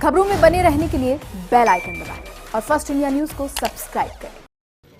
खबरों में बने रहने के लिए बेल आइकन दबाएं और फर्स्ट इंडिया न्यूज को सब्सक्राइब करें।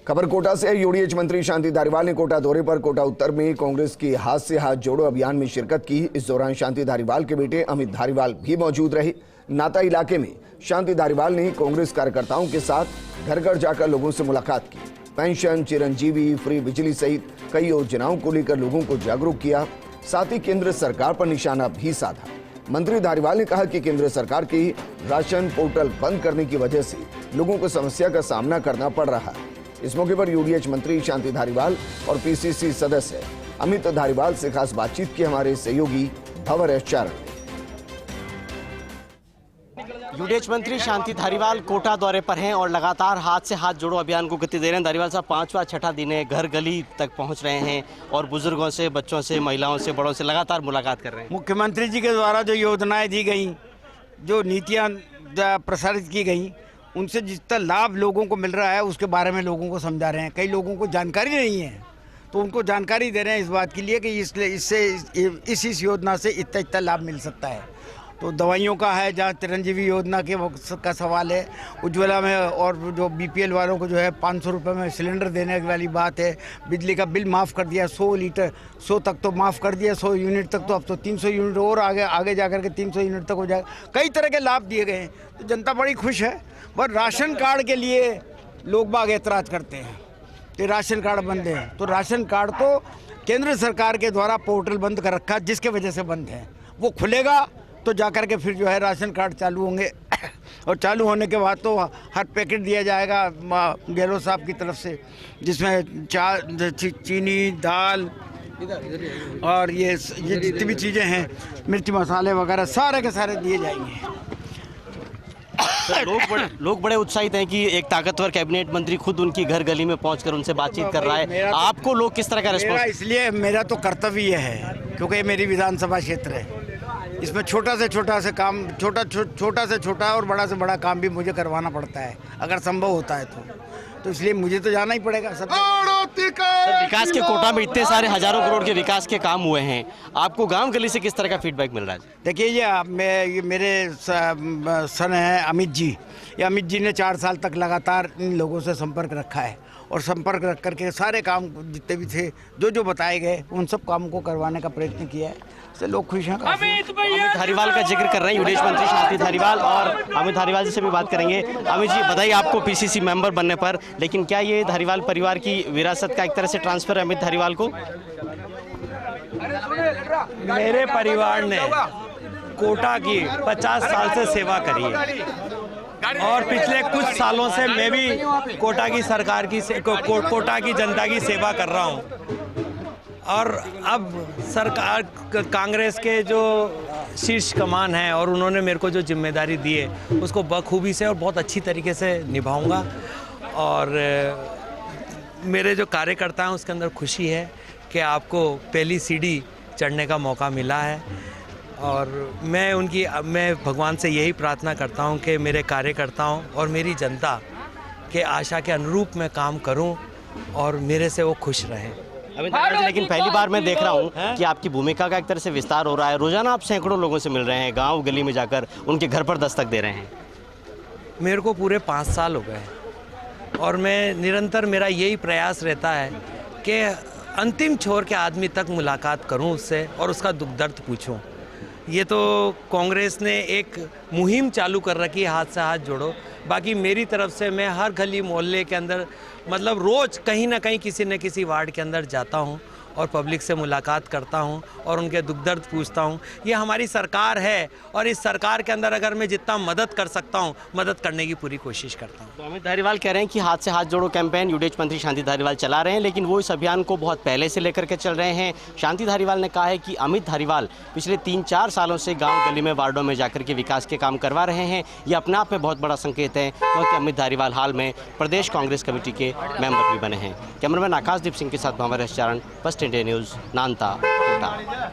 खबर कोटा से। यूडीएच मंत्री शांति धारीवाल ने कोटा दौरे पर कोटा उत्तर में कांग्रेस की हाथ से हाथ जोड़ो अभियान में शिरकत की। इस दौरान शांति धारीवाल के बेटे अमित धारीवाल भी मौजूद रहे। नाता इलाके में शांति धारीवाल ने कांग्रेस कार्यकर्ताओं के साथ घर घर जाकर लोगों से मुलाकात की। पेंशन, चिरंजीवी, फ्री बिजली सहित कई योजनाओं को लेकर लोगों को जागरूक किया। साथ ही केंद्र सरकार पर निशाना भी साधा। मंत्री धारीवाल ने कहा कि केंद्र सरकार की राशन पोर्टल बंद करने की वजह से लोगों को समस्या का सामना करना पड़ रहा है। इस मौके पर यूडीएच मंत्री शांति धारीवाल और पीसीसी सदस्य अमित धारीवाल से खास बातचीत की हमारे सहयोगी भंवर एस चारण। यूडीएच मंत्री शांति धारीवाल कोटा दौरे पर हैं और लगातार हाथ से हाथ जोड़ो अभियान को गति दे रहे हैं। धारीवाल साहब 5वां छठा दिन है, घर गली तक पहुंच रहे हैं और बुजुर्गों से, बच्चों से, महिलाओं से, बड़ों से लगातार मुलाकात कर रहे हैं। मुख्यमंत्री जी के द्वारा जो योजनाएं दी गई, जो नीतियां प्रसारित की गई, उनसे जितना लाभ लोगों को मिल रहा है उसके बारे में लोगों को समझा रहे हैं। कई लोगों को जानकारी नहीं है तो उनको जानकारी दे रहे हैं इस बात के लिए कि इससे इस योजना से इतना लाभ मिल सकता है। तो दवाइयों का है, जहाँ चिरंजीवी योजना के का सवाल है, उज्ज्वला में, और जो बीपीएल वालों को जो है 500 रुपये में सिलेंडर देने वाली बात है। बिजली का बिल माफ़ कर दिया, 100 तक तो माफ़ कर दिया, 100 यूनिट तक, तो अब तो 300 यूनिट और आगे जा कर के 300 यूनिट तक हो जाएगा। कई तरह के लाभ दिए गए हैं तो जनता बड़ी खुश है। पर राशन कार्ड के लिए लोग बाग एतराज़ करते हैं कि राशन कार्ड बंद है। तो राशन कार्ड को केंद्र सरकार के द्वारा पोर्टल बंद कर रखा है, जिसके वजह से बंद है। वो खुलेगा तो जाकर के फिर जो है राशन कार्ड चालू होंगे और चालू होने के बाद तो हर पैकेट दिया जाएगा गहलोत साहब की तरफ से, जिसमें चीनी, दाल और ये जितनी भी चीज़ें हैं, मिर्च मसाले वगैरह सारे के सारे दिए जाएंगे। लोग बड़े उत्साहित हैं कि एक ताकतवर कैबिनेट मंत्री खुद उनकी घर गली में पहुंचकर उनसे बातचीत कर रहा है। आपको लोग किस तरह का रिस्पॉन्स? इसलिए मेरा तो कर्तव्य है, क्योंकि ये मेरी विधानसभा क्षेत्र है। इसमें छोटा से छोटा और बड़ा से बड़ा काम भी मुझे करवाना पड़ता है, अगर संभव होता है तो इसलिए मुझे तो जाना ही पड़ेगा। सर, विकास के कोटा में इतने सारे हजारों करोड़ के विकास के काम हुए हैं, आपको गांव गली से किस तरह का फीडबैक मिल रहा है? देखिए, ये मेरे सन हैं अमित जी। ये अमित जी ने 4 साल तक लगातार इन लोगों से संपर्क रखा है और संपर्क रख करके सारे काम जितने भी थे, जो बताए गए, उन सब कामों को करवाने का प्रयत्न किया है। से लोग खुश हैं। अमित धारीवाल का जिक्र कर रहे हैं यूडीएच मंत्री शांति धारीवाल, और अमित धारीवाल जी से भी बात करेंगे। अमित जी, बधाई आपको पीसीसी मेंबर बनने पर, लेकिन क्या ये धारीवाल परिवार की विरासत का एक तरह से ट्रांसफर है अमित धारीवाल को? मेरे परिवार ने कोटा की 50 साल से सेवा करी है और पिछले कुछ सालों से मैं भी कोटा की सरकार की कोटा की जनता की सेवा कर रहा हूं। और अब सरकार कांग्रेस के जो शीर्ष कमान है और उन्होंने मेरे को जो जिम्मेदारी दी है उसको बखूबी से और बहुत अच्छी तरीके से निभाऊंगा। और मेरे जो कार्यकर्ता हैं उसके अंदर खुशी है कि आपको पहली सीढ़ी चढ़ने का मौका मिला है। और मैं भगवान से यही प्रार्थना करता हूं कि मेरे कार्यकर्ताओं और मेरी जनता के आशा के अनुरूप मैं काम करूं और मेरे से वो खुश रहें। लेकिन पहली बार मैं देख रहा हूं कि आपकी भूमिका का एक तरह से विस्तार हो रहा है। रोजाना आप सैकड़ों लोगों से मिल रहे हैं, गांव गली में जाकर उनके घर पर दस्तक दे रहे हैं। मेरे को पूरे 5 साल हो गए और मैं निरंतर, मेरा यही प्रयास रहता है कि अंतिम छोर के आदमी तक मुलाकात करूं उससे और उसका दुख दर्द पूछूं। ये तो कांग्रेस ने एक मुहिम चालू कर रखी है, हाथ से हाथ जोड़ो। बाकी मेरी तरफ से मैं हर गली मोहल्ले के अंदर, मतलब रोज़ कहीं ना कहीं किसी न किसी वार्ड के अंदर जाता हूँ और पब्लिक से मुलाकात करता हूँ और उनके दुख दर्द पूछता हूँ। ये हमारी सरकार है और इस सरकार के अंदर अगर मैं जितना मदद कर सकता हूँ, मदद करने की पूरी कोशिश करता हूँ। तो अमित धारीवाल कह रहे हैं कि हाथ से हाथ जोड़ो कैंपेन यूडीएच मंत्री शांति धारीवाल चला रहे हैं, लेकिन वो इस अभियान को बहुत पहले से लेकर के चल रहे हैं। शांति धारीवाल ने कहा है कि अमित धारीवाल पिछले 3-4 सालों से गाँव गली में, वार्डों में जाकर के विकास के काम करवा रहे हैं। ये अपने आप में बहुत बड़ा संकेत है, क्योंकि अमित धारीवाल हाल में प्रदेश कांग्रेस कमेटी के मेंबर भी बने हैं। कैमरामैन आकाशदीप सिंह के साथ भंवर एस चारण, first India news, Nanta, Kota.